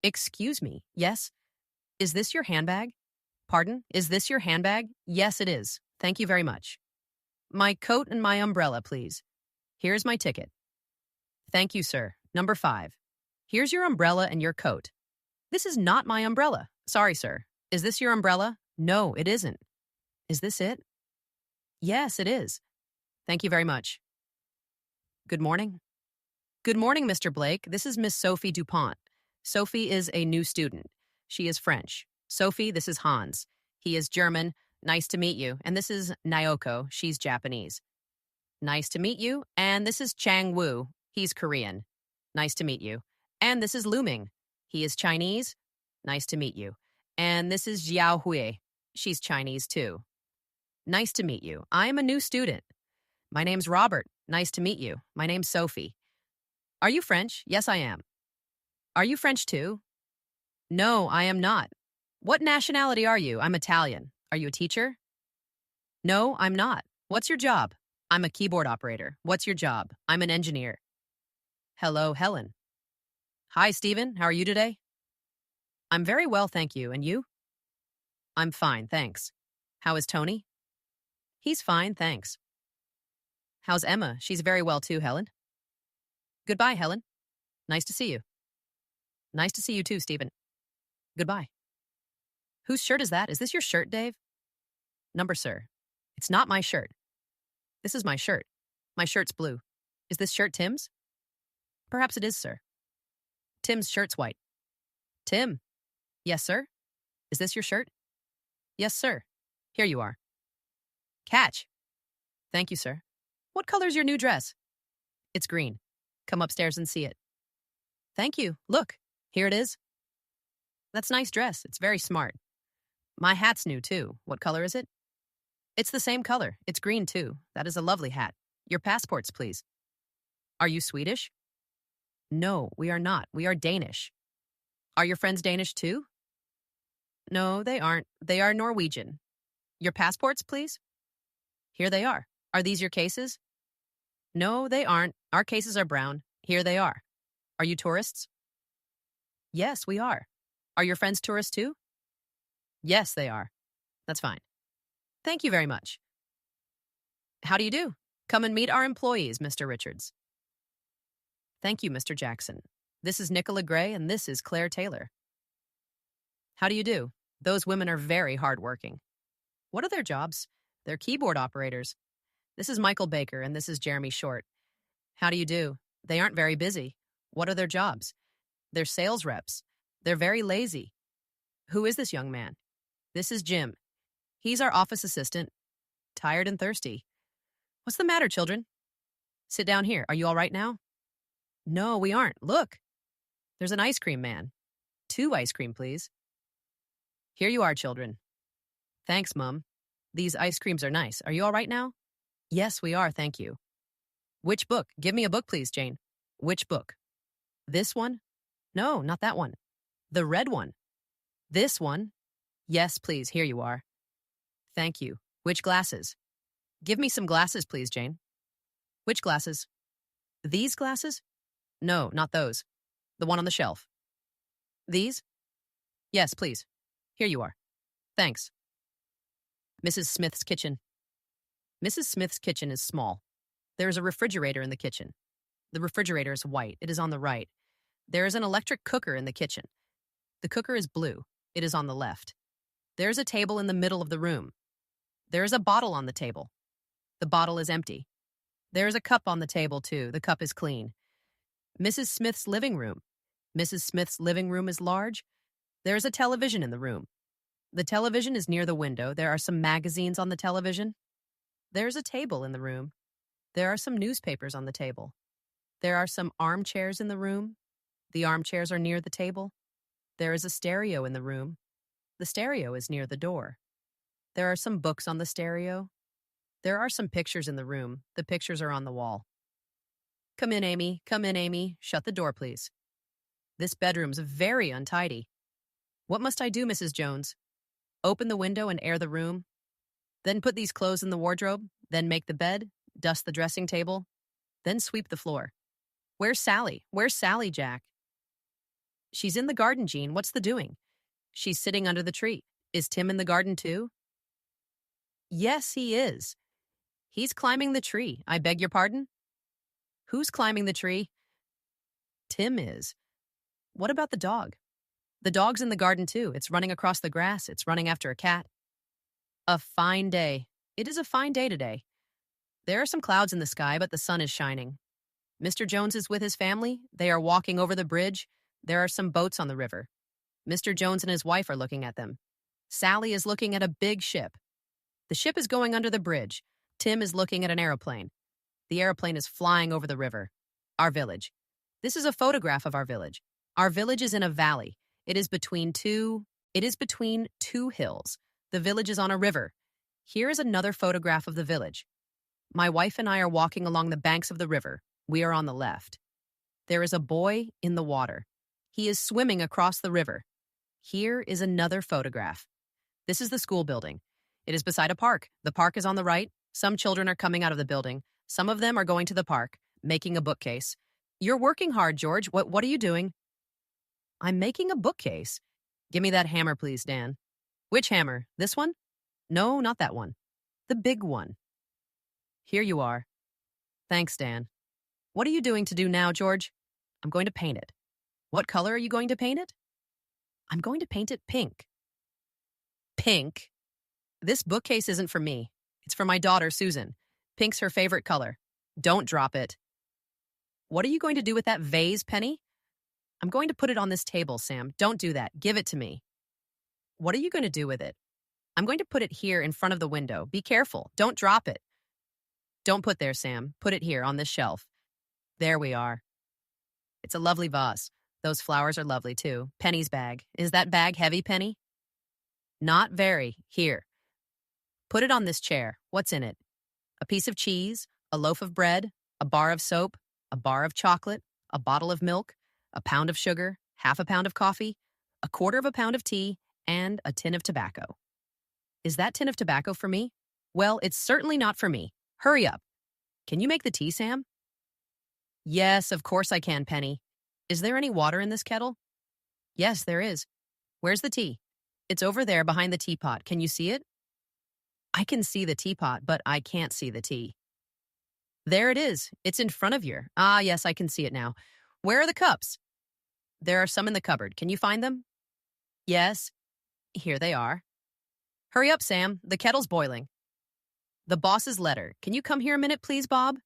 Excuse me. Yes? Is this your handbag? Pardon? Is this your handbag? Yes, it is. Thank you very much. My coat and my umbrella, please. Here's my ticket. Thank you, sir. Number 5. Here's your umbrella and your coat. This is not my umbrella. Sorry, sir. Is this your umbrella? No, it isn't. Is this it? Yes, it is. Thank you very much. Good morning. Good morning, Mr. Blake. This is Miss Sophie DuPont. Sophie is a new student. She is French. Sophie, this is Hans. He is German. Nice to meet you. And this is Naoko. She's Japanese. Nice to meet you. And this is Chang Woo. He's Korean. Nice to meet you. And this is Lu Ming. He is Chinese. Nice to meet you. And this is Jiao Hui. She's Chinese too. Nice to meet you. I am a new student. My name's Robert. Nice to meet you. My name's Sophie. Are you French? Yes, I am. Are you French too? No, I am not. What nationality are you? I'm Italian. Are you a teacher? No, I'm not. What's your job? I'm a keyboard operator. What's your job? I'm an engineer. Hello, Helen. Hi, Stephen. How are you today? I'm very well, thank you. And you? I'm fine, thanks. How is Tony? He's fine, thanks. How's Emma? She's very well too, Helen. Goodbye, Helen. Nice to see you. Nice to see you too, Stephen. Goodbye. Whose shirt is that? Is this your shirt, Dave? Number, sir. It's not my shirt. This is my shirt. My shirt's blue. Is this shirt Tim's? Perhaps it is, sir. Tim's shirt's white. Tim. Yes, sir. Is this your shirt? Yes, sir. Here you are. Catch. Thank you, sir. What color's your new dress? It's green. Come upstairs and see it. Thank you. Look, here it is. That's a nice dress. It's very smart. My hat's new, too. What color is it? It's the same color. It's green, too. That is a lovely hat. Your passports, please. Are you Swedish? No, we are not. We are Danish. Are your friends Danish, too? No, they aren't. They are Norwegian. Your passports, please? Here they are. Are these your cases? No, they aren't. Our cases are brown. Here they are. Are you tourists? Yes, we are. Are your friends tourists too? Yes, they are. That's fine. Thank you very much. How do you do? Come and meet our employees, Mr. Richards. Thank you, Mr. Jackson. This is Nicola Gray, and this is Claire Taylor. How do you do? Those women are very hardworking. What are their jobs? They're keyboard operators. This is Michael Baker, and this is Jeremy Short. How do you do? They aren't very busy. What are their jobs? They're sales reps. They're very lazy. Who is this young man? This is Jim. He's our office assistant. Tired and thirsty. What's the matter, children? Sit down here. Are you all right now? No, we aren't. Look. There's an ice cream man. 2 ice cream, please. Here you are, children. Thanks, Mum. These ice creams are nice. Are you all right now? Yes, we are, thank you. Which book? Give me a book, please, Jane. Which book? This one? No, not that one. The red one. This one? Yes, please, here you are. Thank you. Which glasses? Give me some glasses, please, Jane. Which glasses? These glasses? No, not those. The one on the shelf. These? Yes, please. Here you are. Thanks. Mrs. Smith's kitchen. Mrs. Smith's kitchen is small. There is a refrigerator in the kitchen. The refrigerator is white. It is on the right. There is an electric cooker in the kitchen. The cooker is blue. It is on the left. There is a table in the middle of the room. There is a bottle on the table. The bottle is empty. There is a cup on the table, too. The cup is clean. Mrs. Smith's living room. Mrs. Smith's living room is large. There is a television in the room. The television is near the window. There are some magazines on the television. There is a table in the room. There are some newspapers on the table. There are some armchairs in the room. The armchairs are near the table. There is a stereo in the room. The stereo is near the door. There are some books on the stereo. There are some pictures in the room. The pictures are on the wall. Come in, Amy. Come in, Amy. Shut the door, please. This bedroom's very untidy. What must I do, Mrs. Jones? Open the window and air the room. Then put these clothes in the wardrobe. Then make the bed. Dust the dressing table. Then sweep the floor. Where's Sally? Where's Sally, Jack? She's in the garden, Jean. What's the doing? She's sitting under the tree. Is Tim in the garden too? Yes, he is. He's climbing the tree. I beg your pardon? Who's climbing the tree? Tim is. What about the dog? The dog's in the garden too. It's running across the grass. It's running after a cat. A fine day. It is a fine day today. There are some clouds in the sky, but the sun is shining. Mr. Jones is with his family. They are walking over the bridge. There are some boats on the river. Mr. Jones and his wife are looking at them. Sally is looking at a big ship. The ship is going under the bridge. Tim is looking at an aeroplane. The aeroplane is flying over the river. Our village. This is a photograph of our village. Our village is in a valley. It is between two hills. The village is on a river. Here is another photograph of the village. My wife and I are walking along the banks of the river. We are on the left. There is a boy in the water. He is swimming across the river. Here is another photograph. This is the school building. It is beside a park. The park is on the right. Some children are coming out of the building. Some of them are going to the park, making a bookcase. You're working hard, George. What are you doing? I'm making a bookcase. Give me that hammer, please, Dan. Which hammer? This one? No, not that one. The big one. Here you are. Thanks, Dan. What are you doing to do now, George? I'm going to paint it. What color are you going to paint it? I'm going to paint it pink. Pink? This bookcase isn't for me. It's for my daughter, Susan. Pink's her favorite color. Don't drop it. What are you going to do with that vase, Penny? I'm going to put it on this table, Sam. Don't do that. Give it to me. What are you going to do with it? I'm going to put it here in front of the window. Be careful. Don't drop it. Don't put there, Sam. Put it here on this shelf. There we are. It's a lovely vase. Those flowers are lovely, too. Penny's bag. Is that bag heavy, Penny? Not very. Here. Put it on this chair. What's in it? A piece of cheese, a loaf of bread, a bar of soap, a bar of chocolate, a bottle of milk, a pound of sugar, half a pound of coffee, a quarter of a pound of tea, and a tin of tobacco. Is that tin of tobacco for me? Well, it's certainly not for me. Hurry up. Can you make the tea, Sam? Yes, of course I can, Penny. Is there any water in this kettle? Yes, there is. Where's the tea? It's over there behind the teapot. Can you see it? I can see the teapot, but I can't see the tea. There it is. It's in front of you. Ah, yes, I can see it now. Where are the cups? There are some in the cupboard. Can you find them? Yes. Here they are. Hurry up, Sam. The kettle's boiling. The boss's letter. Can you come here a minute, please, Bob?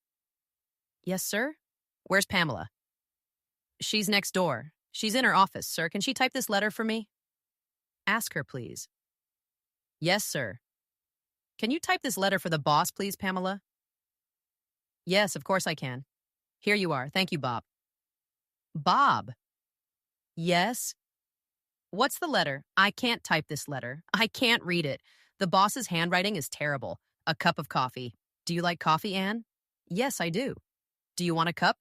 Yes, sir. Where's Pamela? She's next door. She's in her office, sir. Can she type this letter for me? Ask her, please. Yes, sir. Can you type this letter for the boss, please, Pamela? Yes, of course I can. Here you are. Thank you, Bob. Bob? Yes? What's the letter? I can't type this letter. I can't read it. The boss's handwriting is terrible. A cup of coffee. Do you like coffee, Anne? Yes, I do. Do you want a cup?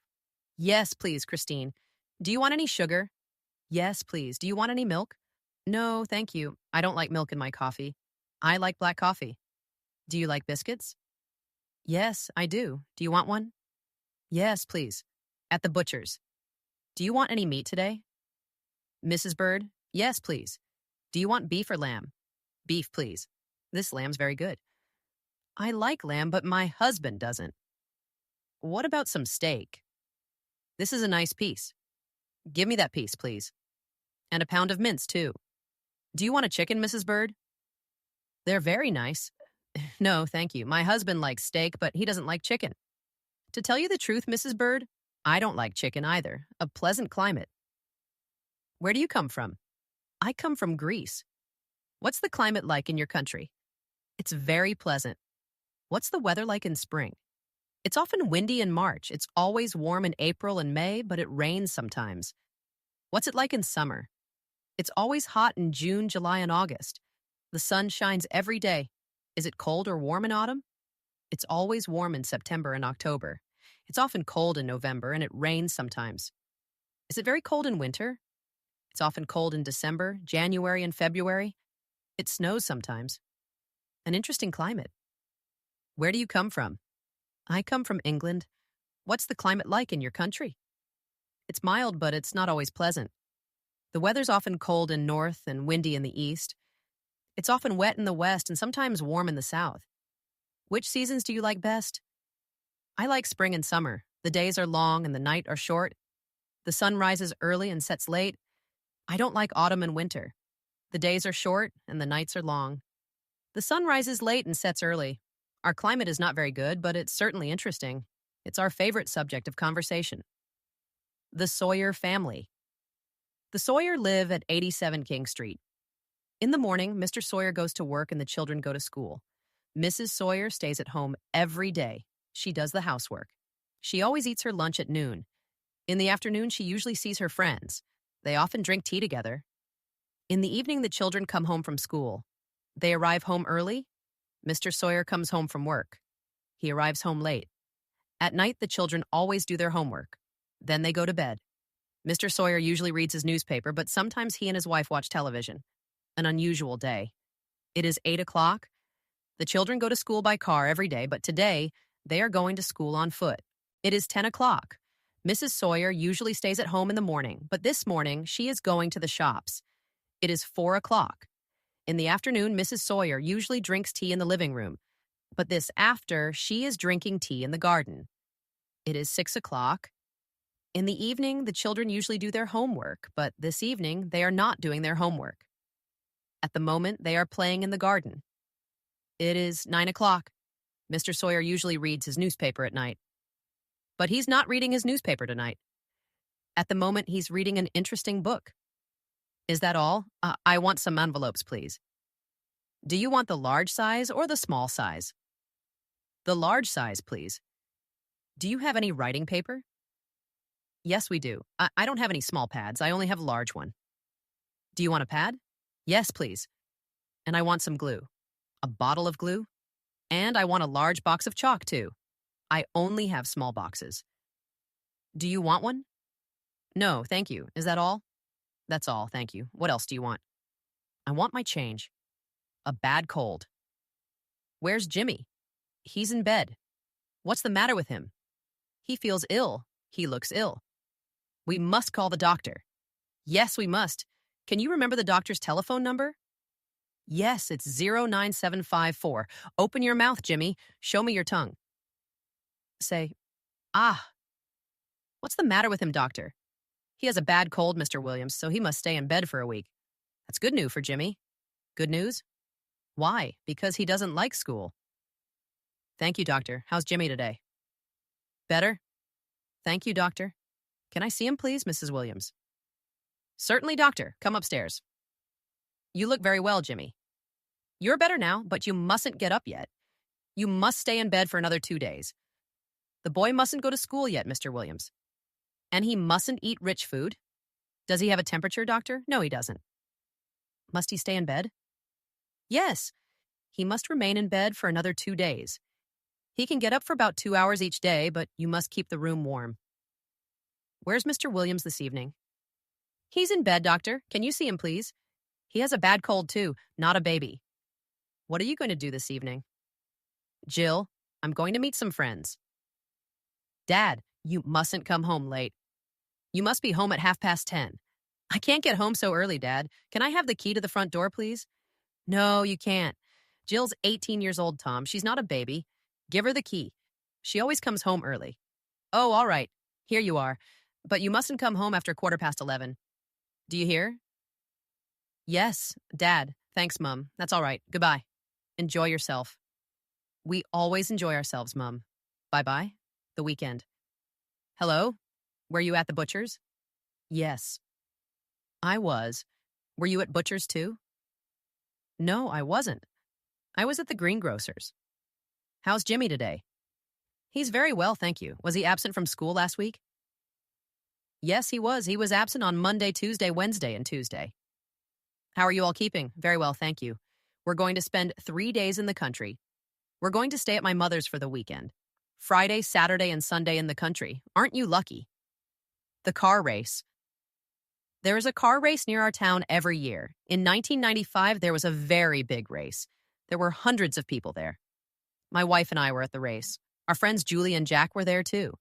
Yes, please, Christine. Do you want any sugar? Yes, please. Do you want any milk? No, thank you. I don't like milk in my coffee. I like black coffee. Do you like biscuits? Yes, I do. Do you want one? Yes, please. At the butcher's. Do you want any meat today? Mrs. Bird? Yes, please. Do you want beef or lamb? Beef, please. This lamb's very good. I like lamb, but my husband doesn't. What about some steak? This is a nice piece. Give me that piece, please. And a pound of mince, too. Do you want a chicken, Mrs. Bird? They're very nice. No, thank you. My husband likes steak, but he doesn't like chicken. To tell you the truth, Mrs. Bird, I don't like chicken either. A pleasant climate. Where do you come from? I come from Greece. What's the climate like in your country? It's very pleasant. What's the weather like in spring? It's often windy in March. It's always warm in April and May, but it rains sometimes. What's it like in summer? It's always hot in June, July, and August. The sun shines every day. Is it cold or warm in autumn? It's always warm in September and October. It's often cold in November, and it rains sometimes. Is it very cold in winter? It's often cold in December, January, and February. It snows sometimes. An interesting climate. Where do you come from? I come from England. What's the climate like in your country? It's mild, but it's not always pleasant. The weather's often cold in north and windy in the east. It's often wet in the west and sometimes warm in the south. Which seasons do you like best? I like spring and summer. The days are long and the night are short. The sun rises early and sets late. I don't like autumn and winter. The days are short and the nights are long. The sun rises late and sets early. Our climate is not very good, but it's certainly interesting. It's our favorite subject of conversation. The Sawyer family. The Sawyer live at 87 King Street. In the morning, Mr. Sawyer goes to work and the children go to school. Mrs. Sawyer stays at home every day. She does the housework. She always eats her lunch at noon. In the afternoon, she usually sees her friends. They often drink tea together. In the evening, the children come home from school. They arrive home early. Mr. Sawyer comes home from work. He arrives home late. At night, the children always do their homework. Then they go to bed. Mr. Sawyer usually reads his newspaper, but sometimes he and his wife watch television. An unusual day. It is 8 o'clock. The children go to school by car every day, but today they are going to school on foot. It is 10 o'clock. Mrs. Sawyer usually stays at home in the morning, but this morning she is going to the shops. It is 4 o'clock. In the afternoon, Mrs. Sawyer usually drinks tea in the living room, but this after she is drinking tea in the garden. It is 6 o'clock. In the evening, the children usually do their homework, but this evening they are not doing their homework. At the moment, they are playing in the garden. It is 9 o'clock. Mr. Sawyer usually reads his newspaper at night. But he's not reading his newspaper tonight. At the moment, he's reading an interesting book. Is that all? I want some envelopes, please. Do you want the large size or the small size? The large size, please. Do you have any writing paper? Yes, we do. I don't have any small pads. I only have a large one. Do you want a pad? Yes, please. And I want some glue. A bottle of glue? And I want a large box of chalk, too. I only have small boxes. Do you want one? No, thank you. Is that all? That's all, thank you. What else do you want? I want my change. A bad cold. Where's Jimmy? He's in bed. What's the matter with him? He feels ill. He looks ill. We must call the doctor. Yes, we must. Can you remember the doctor's telephone number? Yes, it's 09754. Open your mouth, Jimmy. Show me your tongue. Say, ah. What's the matter with him, doctor? He has a bad cold, Mr. Williams, so he must stay in bed for a week. That's good news for Jimmy. Good news? Why? Because he doesn't like school. Thank you, doctor. How's Jimmy today? Better? Thank you, doctor. Can I see him, please, Mrs. Williams? Certainly, doctor. Come upstairs. You look very well, Jimmy. You're better now, but you mustn't get up yet. You must stay in bed for another 2 days. The boy mustn't go to school yet, Mr. Williams. And he mustn't eat rich food. Does he have a temperature, doctor? No, he doesn't. Must he stay in bed? Yes. He must remain in bed for another 2 days. He can get up for about 2 hours each day, but you must keep the room warm. Where's Mr. Williams this evening? He's in bed, doctor. Can you see him, please? He has a bad cold, too, not a baby. What are you going to do this evening? Jill, I'm going to meet some friends. Dad, you mustn't come home late. You must be home at 10:30. I can't get home so early, Dad. Can I have the key to the front door, please? No, you can't. Jill's 18 years old, Tom. She's not a baby. Give her the key. She always comes home early. Oh, all right. Here you are. But you mustn't come home after 11:15. Do you hear? Yes, Dad. Thanks, Mum. That's all right. Goodbye. Enjoy yourself. We always enjoy ourselves, Mum. Bye-bye. The weekend. Hello? Were you at the butcher's? Yes. I was. Were you at butcher's too? No, I wasn't. I was at the greengrocer's. How's Jimmy today? He's very well, thank you. Was he absent from school last week? Yes, he was. He was absent on Monday, Tuesday, Wednesday, and Tuesday. How are you all keeping? Very well, thank you. We're going to spend 3 days in the country. We're going to stay at my mother's for the weekend. Friday, Saturday, and Sunday in the country. Aren't you lucky? The car race. There is a car race near our town every year. In 1995, there was a very big race. There were hundreds of people there. My wife and I were at the race. Our friends Julie and Jack were there too.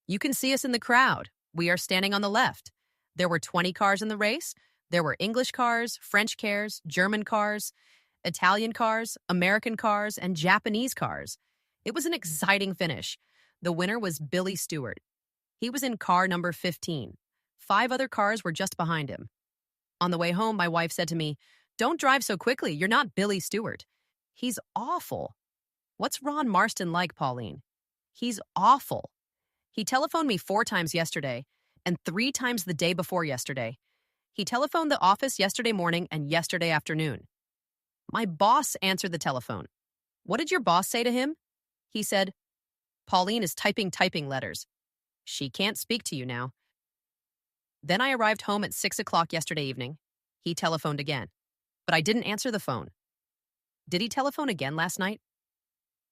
You can see us in the crowd. We are standing on the left. There were 20 cars in the race. There were English cars, French cars, German cars, Italian cars, American cars, and Japanese cars. It was an exciting finish. The winner was Billy Stewart. He was in car number 15. 5 other cars were just behind him. On the way home, my wife said to me, "Don't drive so quickly. You're not Billy Stewart. He's awful." "What's Ron Marston like, Pauline?" "He's awful. He telephoned me 4 times yesterday and 3 times the day before yesterday. He telephoned the office yesterday morning and yesterday afternoon. My boss answered the telephone. What did your boss say to him? He said, 'Pauline is typing letters. She can't speak to you now.' Then I arrived home at 6 o'clock yesterday evening. He telephoned again, but I didn't answer the phone. Did he telephone again last night?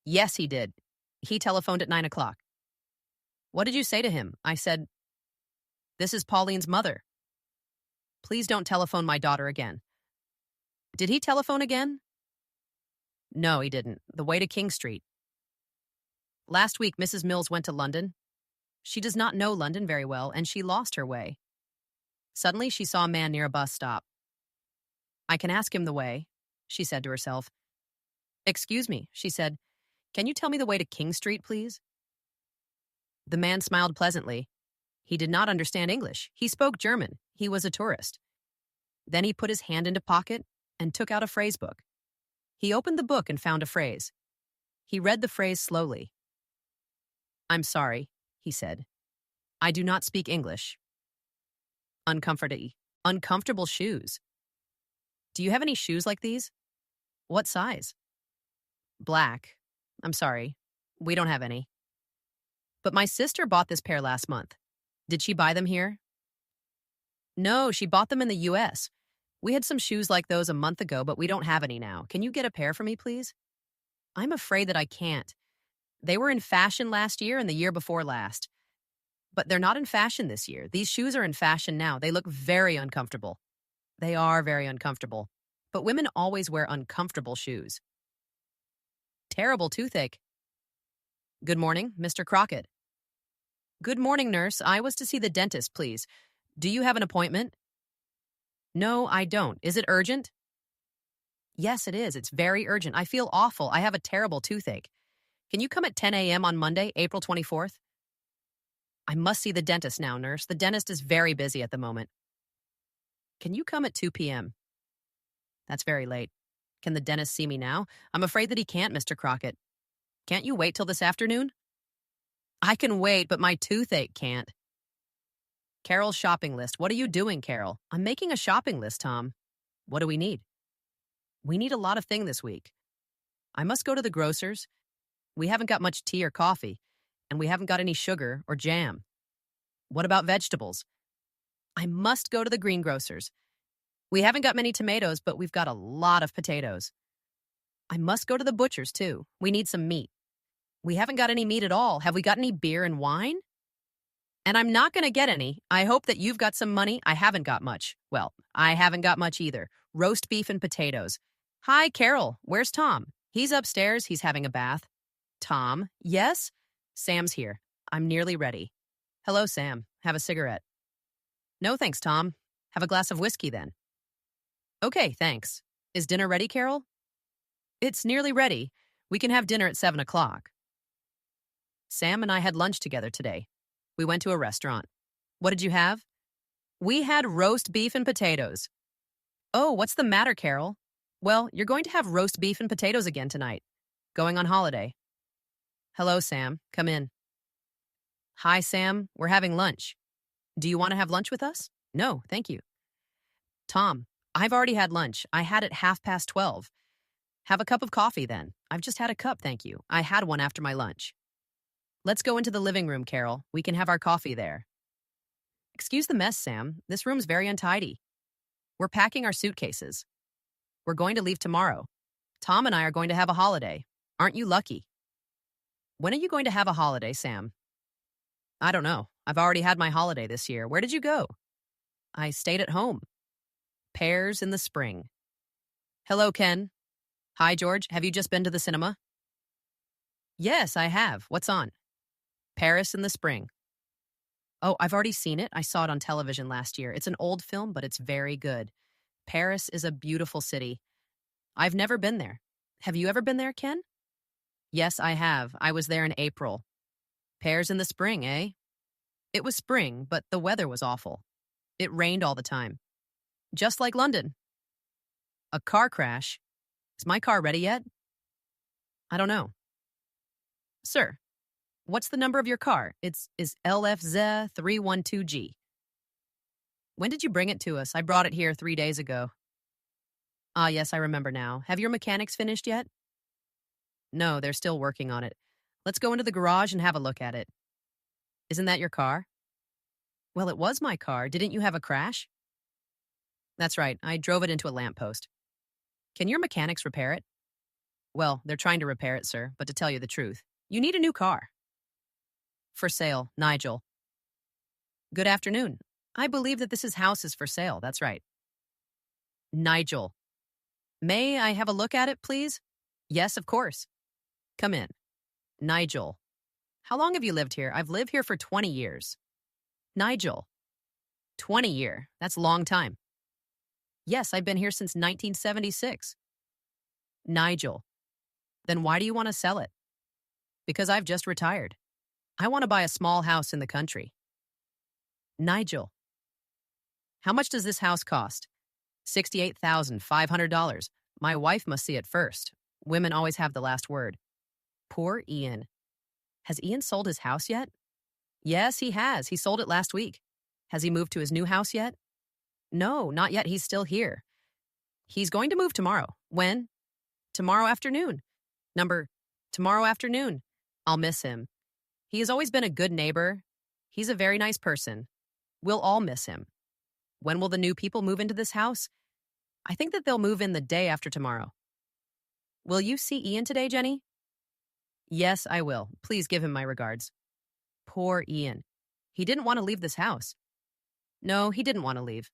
Yes, he did. He telephoned at 9 o'clock. What did you say to him? I said, 'This is Pauline's mother. Please don't telephone my daughter again.' Did he telephone again? No, he didn't. The way to King Street. Last week, Mrs. Mills went to London. She does not know London very well, and she lost her way. Suddenly, she saw a man near a bus stop. 'I can ask him the way,' she said to herself. 'Excuse me,' she said. 'Can you tell me the way to King Street, please?' The man smiled pleasantly. He did not understand English. He spoke German. He was a tourist. Then he put his hand into pocket and took out a phrase book. He opened the book and found a phrase. He read the phrase slowly. 'I'm sorry,' he said. 'I do not speak English.' Uncomfortable shoes. Do you have any shoes like these? What size? Black. I'm sorry. We don't have any. But my sister bought this pair last month. Did she buy them here? No, she bought them in the U.S. We had some shoes like those a month ago, but we don't have any now. Can you get a pair for me, please? I'm afraid that I can't. They were in fashion last year and the year before last. But they're not in fashion this year. These shoes are in fashion now. They look very uncomfortable. They are very uncomfortable. But women always wear uncomfortable shoes. Terrible toothache. Good morning, Mr. Crockett. Good morning, nurse. I was to see the dentist, please. Do you have an appointment? No, I don't. Is it urgent? Yes, it is. It's very urgent. I feel awful. I have a terrible toothache. Can you come at 10 a.m. on Monday, April 24th? I must see the dentist now, nurse. The dentist is very busy at the moment. Can you come at 2 p.m.? That's very late. Can the dentist see me now? I'm afraid that he can't, Mr. Crockett. Can't you wait till this afternoon? I can wait, but my toothache can't. Carol's shopping list. What are you doing, Carol? I'm making a shopping list, Tom. What do we need? We need a lot of things this week. I must go to the grocer's. We haven't got much tea or coffee, and we haven't got any sugar or jam. What about vegetables? I must go to the greengrocer's. We haven't got many tomatoes, but we've got a lot of potatoes. I must go to the butcher's, too. We need some meat. We haven't got any meat at all. Have we got any beer and wine? And I'm not going to get any. I hope that you've got some money. I haven't got much. Well, I haven't got much either. Roast beef and potatoes. Hi, Carol. Where's Tom? He's upstairs. He's having a bath. Tom? Yes? Sam's here. I'm nearly ready. Hello, Sam. Have a cigarette. No, thanks, Tom. Have a glass of whiskey, then. Okay, thanks. Is dinner ready, Carol? It's nearly ready. We can have dinner at 7 o'clock. Sam and I had lunch together today. We went to a restaurant. What did you have? We had roast beef and potatoes. Oh, what's the matter, Carol? Well, you're going to have roast beef and potatoes again tonight. Going on holiday. Hello, Sam. Come in. Hi, Sam. We're having lunch. Do you want to have lunch with us? No, thank you. Tom, I've already had lunch. I had it 12:30. Have a cup of coffee, then. I've just had a cup, thank you. I had one after my lunch. Let's go into the living room, Carol. We can have our coffee there. Excuse the mess, Sam. This room's very untidy. We're packing our suitcases. We're going to leave tomorrow. Tom and I are going to have a holiday. Aren't you lucky? When are you going to have a holiday, Sam? I don't know. I've already had my holiday this year. Where did you go? I stayed at home. Pears in the spring. Hello, Ken. Hi, George. Have you just been to the cinema? Yes, I have. What's on? Paris in the spring. Oh, I've already seen it. I saw it on television last year. It's an old film, but it's very good. Paris is a beautiful city. I've never been there. Have you ever been there, Ken? Yes, I have. I was there in April. Pears in the spring, eh? It was spring, but the weather was awful. It rained all the time. Just like London. A car crash? Is my car ready yet? I don't know. Sir, what's the number of your car? Is LFZ312G. When did you bring it to us? I brought it here 3 days ago. Ah, yes, I remember now. Have your mechanics finished yet? No, they're still working on it. Let's go into the garage and have a look at it. Isn't that your car? Well, it was my car. Didn't you have a crash? That's right. I drove it into a lamppost. Can your mechanics repair it? Well, they're trying to repair it, sir, but to tell you the truth, you need a new car. For sale, Nigel. Good afternoon. I believe that this house is for sale. That's right. Nigel. May I have a look at it, please? Yes, of course. Come in. Nigel. How long have you lived here? I've lived here for 20 years. Nigel. 20 year. That's a long time. Yes, I've been here since 1976. Nigel. Then why do you want to sell it? Because I've just retired. I want to buy a small house in the country. Nigel. How much does this house cost? $68,500. My wife must see it first. Women always have the last word. Poor Ian. Has Ian sold his house yet? Yes, he has. He sold it last week. Has he moved to his new house yet? No, not yet. He's still here. He's going to move tomorrow. When? Tomorrow afternoon. Tomorrow afternoon. I'll miss him. He has always been a good neighbor. He's a very nice person. We'll all miss him. When will the new people move into this house? I think that they'll move in the day after tomorrow. Will you see Ian today, Jenny? Yes, I will. Please give him my regards. Poor Ian. He didn't want to leave this house. No, he didn't want to leave.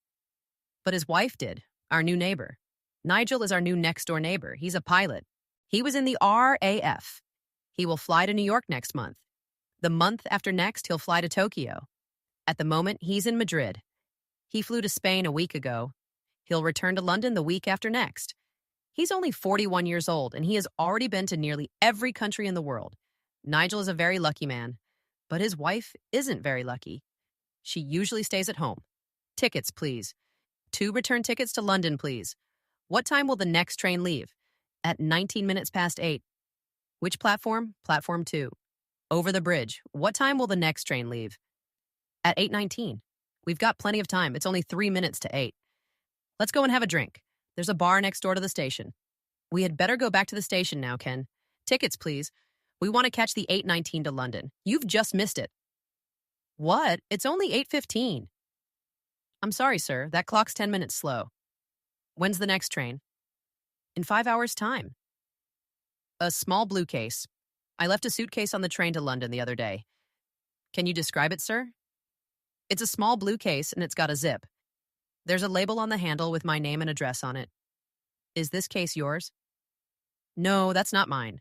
But his wife did, our new neighbor. Nigel is our new next-door neighbor. He's a pilot. He was in the RAF. He will fly to New York next month. The month after next, he'll fly to Tokyo. At the moment, he's in Madrid. He flew to Spain a week ago. He'll return to London the week after next. He's only 41 years old, and he has already been to nearly every country in the world. Nigel is a very lucky man, but his wife isn't very lucky. She usually stays at home. Tickets, please. 2 return tickets to London, please. What time will the next train leave? At 19 minutes past 8. Which platform? Platform 2. Over the bridge. What time will the next train leave? At 8:19. We've got plenty of time. It's only 3 minutes to 8. Let's go and have a drink. There's a bar next door to the station. We had better go back to the station now, Ken. Tickets, please. We want to catch the 8:19 to London. You've just missed it. What? It's only 8:15. I'm sorry, sir. That clock's 10 minutes slow. When's the next train? In 5 hours' time. A small blue case. I left a suitcase on the train to London the other day. Can you describe it, sir? It's a small blue case and it's got a zip. There's a label on the handle with my name and address on it. Is this case yours? No, that's not mine.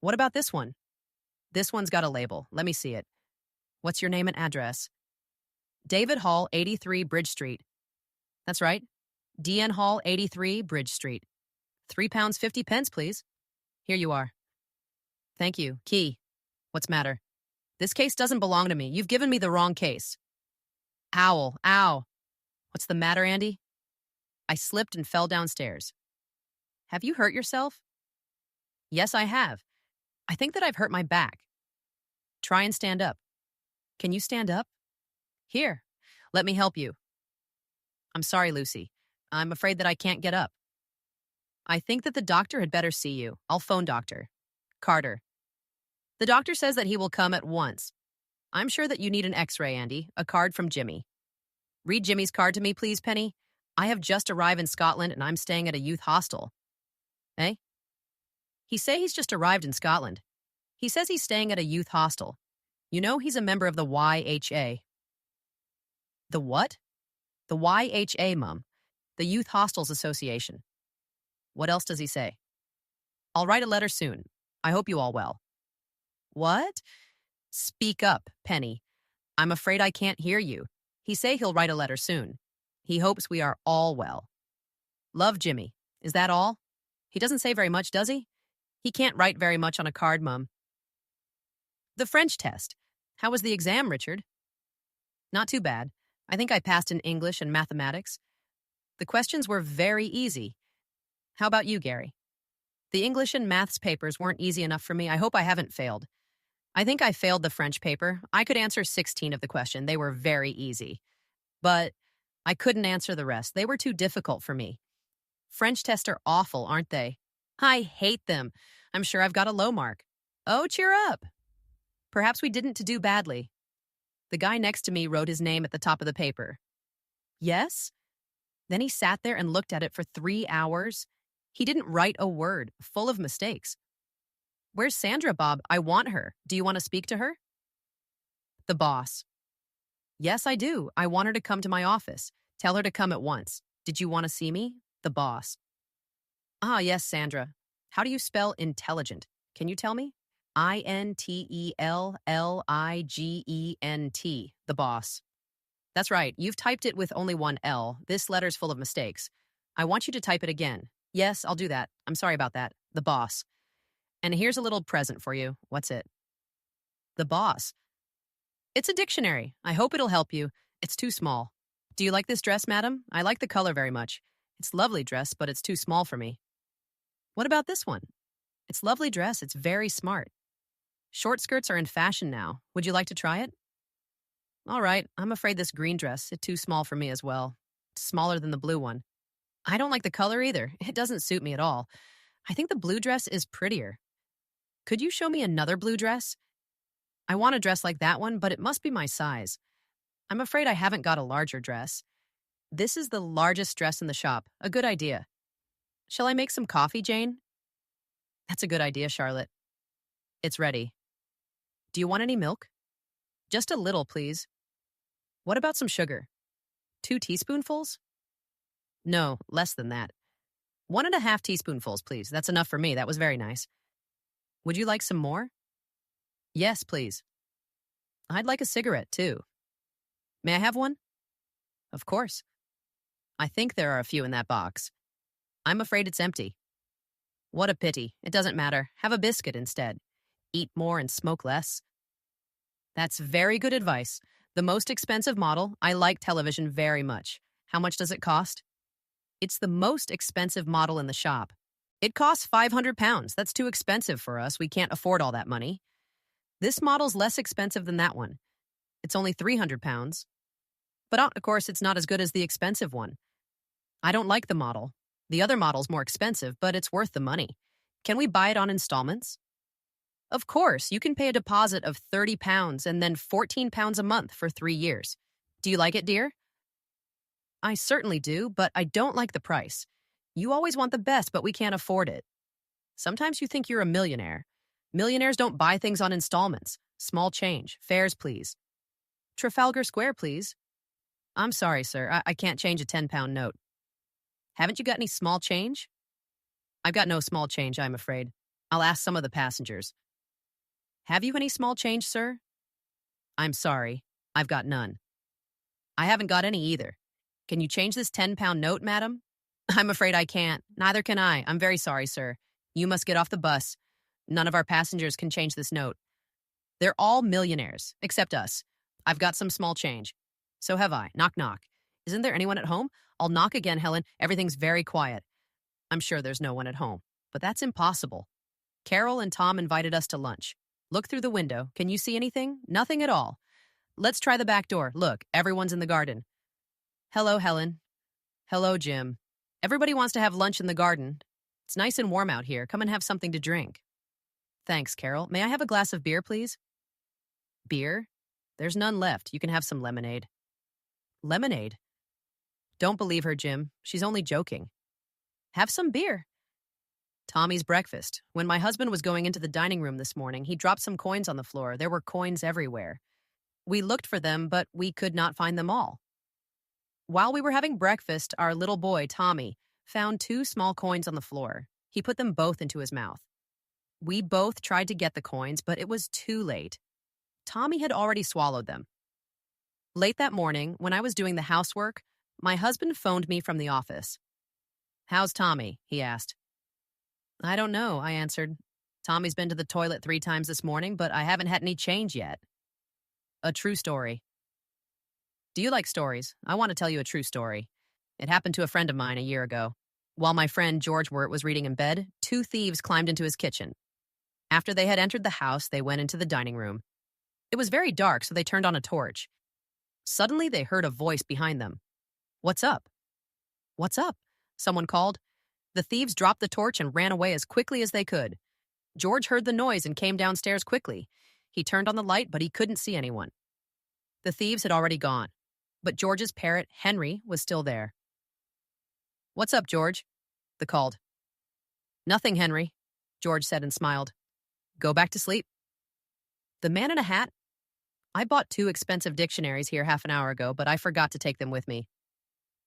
What about this one? This one's got a label. Let me see it. What's your name and address? David Hall, 83 Bridge Street. That's right. DN Hall, 83 Bridge Street. £3.50, please. Here you are. Thank you. Key. What's matter? This case doesn't belong to me. You've given me the wrong case. Ow. What's the matter, Andy? I slipped and fell downstairs. Have you hurt yourself? Yes, I have. I think that I've hurt my back. Try and stand up. Can you stand up? Here, let me help you. I'm sorry, Lucy. I'm afraid that I can't get up. I think that the doctor had better see you. I'll phone Dr. Carter. The doctor says that he will come at once. I'm sure that you need an x-ray, Andy, a card from Jimmy. Read Jimmy's card to me, please, Penny. I have just arrived in Scotland and I'm staying at a youth hostel. Eh? He say he's just arrived in Scotland. He says he's staying at a youth hostel. You know he's a member of the YHA. The what? The YHA, Mum. The Youth Hostels Association. What else does he say? I'll write a letter soon. I hope you all well. What? Speak up, Penny. I'm afraid I can't hear you. He say he'll write a letter soon. He hopes we are all well. Love, Jimmy. Is that all? He doesn't say very much, does he? He can't write very much on a card, Mum. The French test. How was the exam, Richard? Not too bad. I think I passed in English and mathematics. The questions were very easy. How about you, Gary? The English and maths papers weren't easy enough for me. I hope I haven't failed. I think I failed the French paper. I could answer 16 of the question. They were very easy. But I couldn't answer the rest. They were too difficult for me. French tests are awful, aren't they? I hate them. I'm sure I've got a low mark. Oh, cheer up. Perhaps we didn't do badly. The guy next to me wrote his name at the top of the paper. Yes? Then he sat there and looked at it for 3 hours. He didn't write a word, full of mistakes. Where's Sandra, Bob? I want her. Do you want to speak to her? The boss. Yes, I do. I want her to come to my office. Tell her to come at once. Did you want to see me? The boss. Ah, yes, Sandra. How do you spell intelligent? Can you tell me? Intelligent. The boss. That's right. You've typed it with only one L. This letter's full of mistakes. I want you to type it again. Yes, I'll do that. I'm sorry about that. The boss. And here's a little present for you. What's it? The boss. It's a dictionary. I hope it'll help you. It's too small. Do you like this dress, madam? I like the color very much. It's a lovely dress, but it's too small for me. What about this one? It's a lovely dress. It's very smart. Short skirts are in fashion now. Would you like to try it? All right. I'm afraid this green dress is too small for me as well. It's smaller than the blue one. I don't like the color either. It doesn't suit me at all. I think the blue dress is prettier. Could you show me another blue dress? I want a dress like that one, but it must be my size. I'm afraid I haven't got a larger dress. This is the largest dress in the shop. A good idea. Shall I make some coffee, Jane? That's a good idea, Charlotte. It's ready. Do you want any milk? Just a little, please. What about some sugar? 2 teaspoonfuls? No, less than that. 1.5 teaspoonfuls, please. That's enough for me. That was very nice. Would you like some more? Yes, please. I'd like a cigarette, too. May I have one? Of course. I think there are a few in that box. I'm afraid it's empty. What a pity. It doesn't matter. Have a biscuit instead. Eat more and smoke less. That's very good advice. The most expensive model. I like television very much. How much does it cost? It's the most expensive model in the shop. It costs £500. That's too expensive for us. We can't afford all that money. This model's less expensive than that one. It's only £300. But of course, it's not as good as the expensive one. I don't like the model. The other model's more expensive, but it's worth the money. Can we buy it on installments? Of course, you can pay a deposit of £30 and then £14 a month for 3 years. Do you like it, dear? I certainly do, but I don't like the price. You always want the best, but we can't afford it. Sometimes you think you're a millionaire. Millionaires don't buy things on installments. Small change. Fares, please. Trafalgar Square, please. I'm sorry, sir. I can't change a £10 note. Haven't you got any small change? I've got no small change, I'm afraid. I'll ask some of the passengers. Have you any small change, sir? I'm sorry. I've got none. I haven't got any either. Can you change this £10 note, madam? I'm afraid I can't. Neither can I. I'm very sorry, sir. You must get off the bus. None of our passengers can change this note. They're all millionaires, except us. I've got some small change. So have I. Knock, knock. Isn't there anyone at home? I'll knock again, Helen. Everything's very quiet. I'm sure there's no one at home, but that's impossible. Carol and Tom invited us to lunch. Look through the window. Can you see anything? Nothing at all. Let's try the back door. Look, everyone's in the garden. Hello, Helen. Hello, Jim. Everybody wants to have lunch in the garden. It's nice and warm out here. Come and have something to drink. Thanks, Carol. May I have a glass of beer, please? Beer? There's none left. You can have some lemonade. Lemonade? Don't believe her, Jim. She's only joking. Have some beer. Tommy's breakfast. When my husband was going into the dining room this morning, he dropped some coins on the floor. There were coins everywhere. We looked for them, but we could not find them all. While we were having breakfast, our little boy, Tommy, found 2 small coins on the floor. He put them both into his mouth. We both tried to get the coins, but it was too late. Tommy had already swallowed them. Late that morning, when I was doing the housework, my husband phoned me from the office. "How's Tommy?" he asked. "I don't know," I answered. "Tommy's been to the toilet 3 times this morning, but I haven't had any change yet." A true story. Do you like stories? I want to tell you a true story. It happened to a friend of mine a year ago. While my friend George Wirt was reading in bed, 2 thieves climbed into his kitchen. After they had entered the house, they went into the dining room. It was very dark, so they turned on a torch. Suddenly, they heard a voice behind them. "What's up?" "What's up?" someone called. The thieves dropped the torch and ran away as quickly as they could. George heard the noise and came downstairs quickly. He turned on the light, but he couldn't see anyone. The thieves had already gone, but George's parrot, Henry, was still there. "What's up, George?" they called. "Nothing, Henry," George said and smiled. "Go back to sleep." The man in a hat? "I bought 2 expensive dictionaries here half an hour ago, but I forgot to take them with me."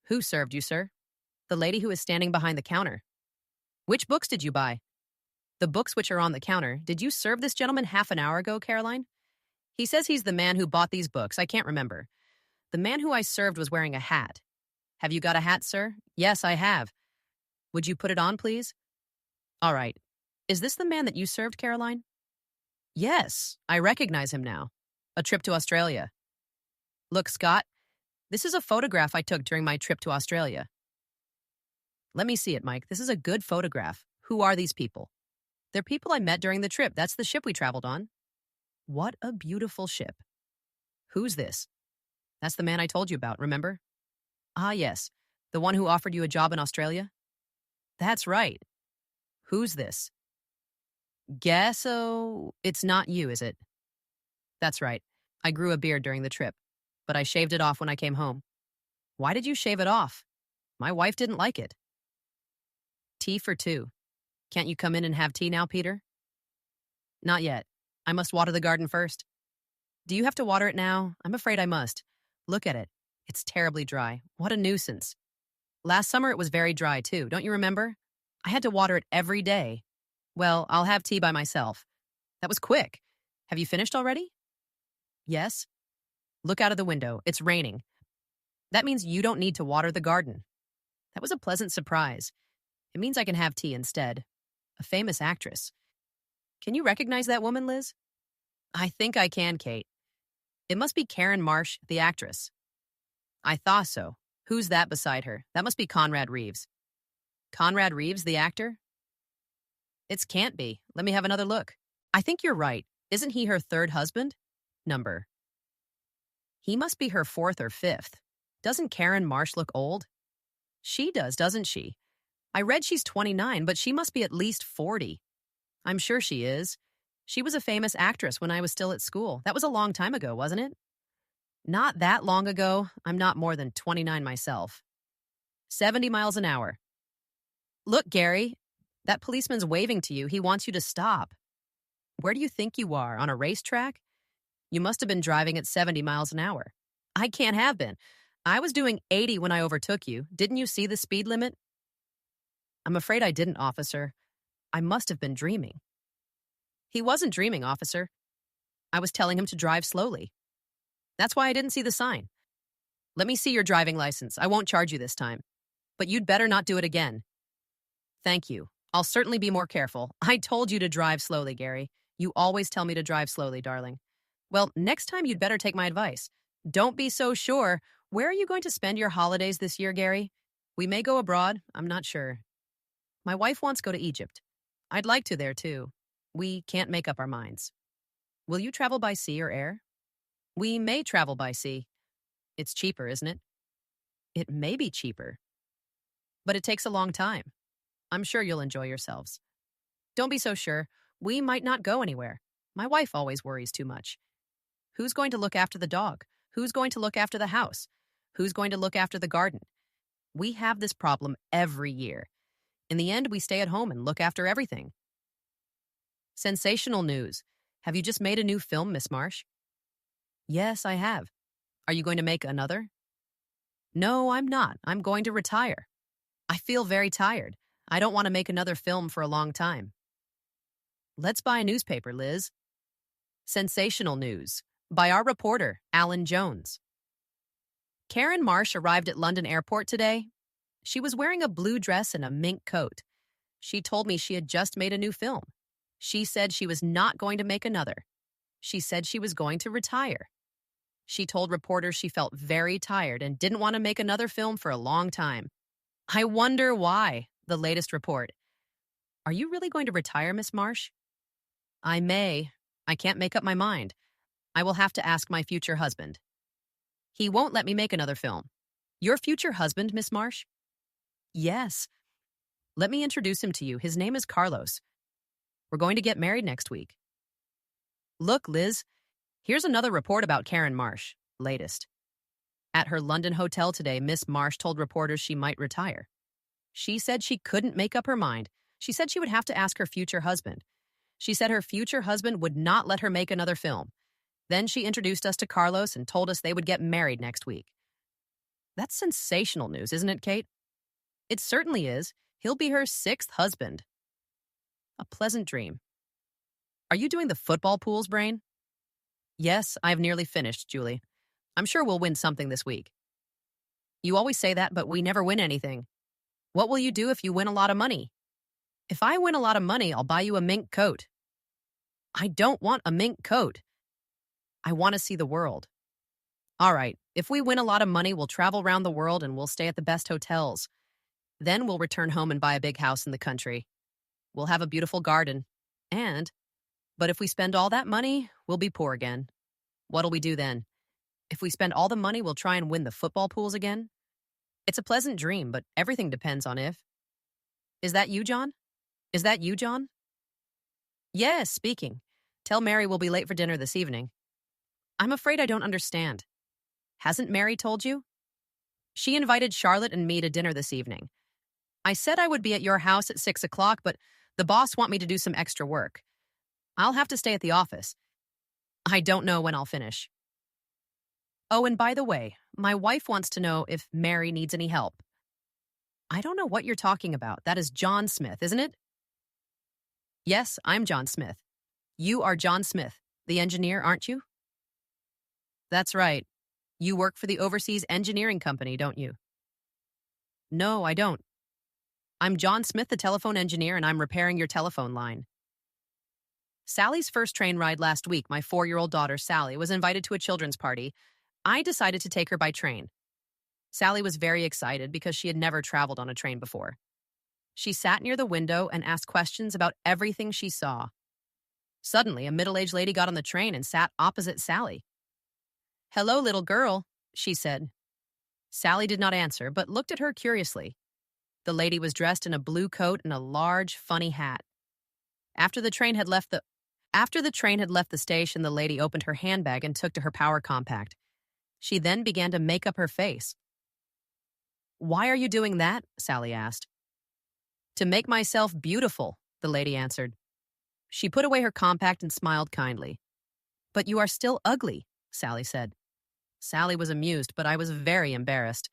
"Who served you, sir?" "The lady who is standing behind the counter." "Which books did you buy?" "The books which are on the counter. Did you serve this gentleman half an hour ago, Caroline?" "He says he's the man who bought these books. I can't remember." "The man who I served was wearing a hat." "Have you got a hat, sir?" "Yes, I have." "Would you put it on, please?" "All right. Is this the man that you served, Caroline?" "Yes, I recognize him now. A trip to Australia." "Look, Scott, this is a photograph I took during my trip to Australia." "Let me see it, Mike. This is a good photograph. Who are these people?" "They're people I met during the trip. That's the ship we traveled on." "What a beautiful ship." "Who's this?" "That's the man I told you about, remember?" "Ah, yes. The one who offered you a job in Australia?" "That's right." "Who's this?" "Guess-o, it's not you, is it?" "That's right. I grew a beard during the trip, but I shaved it off when I came home." "Why did you shave it off?" "My wife didn't like it." "Tea for 2. Can't you come in and have tea now, Peter?" "Not yet. I must water the garden first." "Do you have to water it now?" "I'm afraid I must. Look at it. It's terribly dry. What a nuisance." "Last summer it was very dry, too. Don't you remember? I had to water it every day." "Well, I'll have tea by myself." "That was quick. Have you finished already?" "Yes." "Look out of the window. It's raining. That means you don't need to water the garden." That was a pleasant surprise. It means I can have tea instead. A famous actress. Can you recognize that woman, Liz? I think I can, Kate. It must be Karen Marsh, the actress. I thought so. Who's that beside her? That must be Conrad Reeves. Conrad Reeves, the actor? It can't be. Let me have another look. I think you're right. Isn't he her 3rd husband? Number. He must be her 4th or 5th. Doesn't Karen Marsh look old? She does, doesn't she? I read she's 29, but she must be at least 40. I'm sure she is. She was a famous actress when I was still at school. That was a long time ago, wasn't it? Not that long ago. I'm not more than 29 myself. 70 miles an hour. Look, Gary, that policeman's waving to you. He wants you to stop. Where do you think you are? On a racetrack? You must have been driving at 70 miles an hour. I can't have been. I was doing 80 when I overtook you. Didn't you see the speed limit? I'm afraid I didn't, officer. I must have been dreaming. He wasn't dreaming, officer. I was telling him to drive slowly. That's why I didn't see the sign. Let me see your driving license. I won't charge you this time. But you'd better not do it again. Thank you. I'll certainly be more careful. I told you to drive slowly, Gary. You always tell me to drive slowly, darling. Well, next time you'd better take my advice. Don't be so sure. Where are you going to spend your holidays this year, Gary? We may go abroad. I'm not sure. My wife wants to go to Egypt. I'd like to there, too. We can't make up our minds. Will you travel by sea or air? We may travel by sea. It's cheaper, isn't it? It may be cheaper. But it takes a long time. I'm sure you'll enjoy yourselves. Don't be so sure. We might not go anywhere. My wife always worries too much. Who's going to look after the dog? Who's going to look after the house? Who's going to look after the garden? We have this problem every year. In the end, we stay at home and look after everything. Sensational news. Have you just made a new film, Miss Marsh? Yes, I have. Are you going to make another? No, I'm not. I'm going to retire. I feel very tired. I don't want to make another film for a long time. Let's buy a newspaper, Liz. Sensational news. By our reporter, Alan Jones. Karen Marsh arrived at London Airport today. She was wearing a blue dress and a mink coat. She told me she had just made a new film. She said she was not going to make another. She said she was going to retire. She told reporters she felt very tired and didn't want to make another film for a long time. I wonder why, the latest report. Are you really going to retire, Miss Marsh? I may. I can't make up my mind. I will have to ask my future husband. He won't let me make another film. Your future husband, Miss Marsh? Yes. Let me introduce him to you. His name is Carlos. We're going to get married next week. Look, Liz, here's another report about Karen Marsh, latest. At her London hotel today, Miss Marsh told reporters she might retire. She said she couldn't make up her mind. She said she would have to ask her future husband. She said her future husband would not let her make another film. Then she introduced us to Carlos and told us they would get married next week. That's sensational news, isn't it, Kate? It certainly is. He'll be her sixth husband. A pleasant dream. Are you doing the football pools, Brain? Yes, I've nearly finished, Julie. I'm sure we'll win something this week. You always say that, but we never win anything. What will you do if you win a lot of money? If I win a lot of money, I'll buy you a mink coat. I don't want a mink coat. I want to see the world. All right, if we win a lot of money, we'll travel around the world and we'll stay at the best hotels. Then we'll return home and buy a big house in the country. We'll have a beautiful garden. But if we spend all that money, we'll be poor again. What'll we do then? If we spend all the money, we'll try and win the football pools again? It's a pleasant dream, but everything depends on if. Is that you, John? Is that you, John? Yes, speaking. Tell Mary we'll be late for dinner this evening. I'm afraid I don't understand. Hasn't Mary told you? She invited Charlotte and me to dinner this evening. I said I would be at your house at 6 o'clock, but the boss want me to do some extra work. I'll have to stay at the office. I don't know when I'll finish. Oh, and by the way, my wife wants to know if Mary needs any help. I don't know what you're talking about. That is John Smith, isn't it? Yes, I'm John Smith. You are John Smith, the engineer, aren't you? That's right. You work for the Overseas Engineering Company, don't you? No, I don't. I'm John Smith, the telephone engineer, and I'm repairing your telephone line. Sally's first train ride last week, my 4-year-old daughter, Sally, was invited to a children's party. I decided to take her by train. Sally was very excited because she had never traveled on a train before. She sat near the window and asked questions about everything she saw. Suddenly, a middle-aged lady got on the train and sat opposite Sally. "Hello, little girl," she said. Sally did not answer, but looked at her curiously. The lady was dressed in a blue coat and a large, funny hat. After the train had left the station, the lady opened her handbag and took to her power compact. She then began to make up her face. "Why are you doing that?" Sally asked. "To make myself beautiful," the lady answered. She put away her compact and smiled kindly. "But you are still ugly," Sally said. Sally was amused, but I was very embarrassed.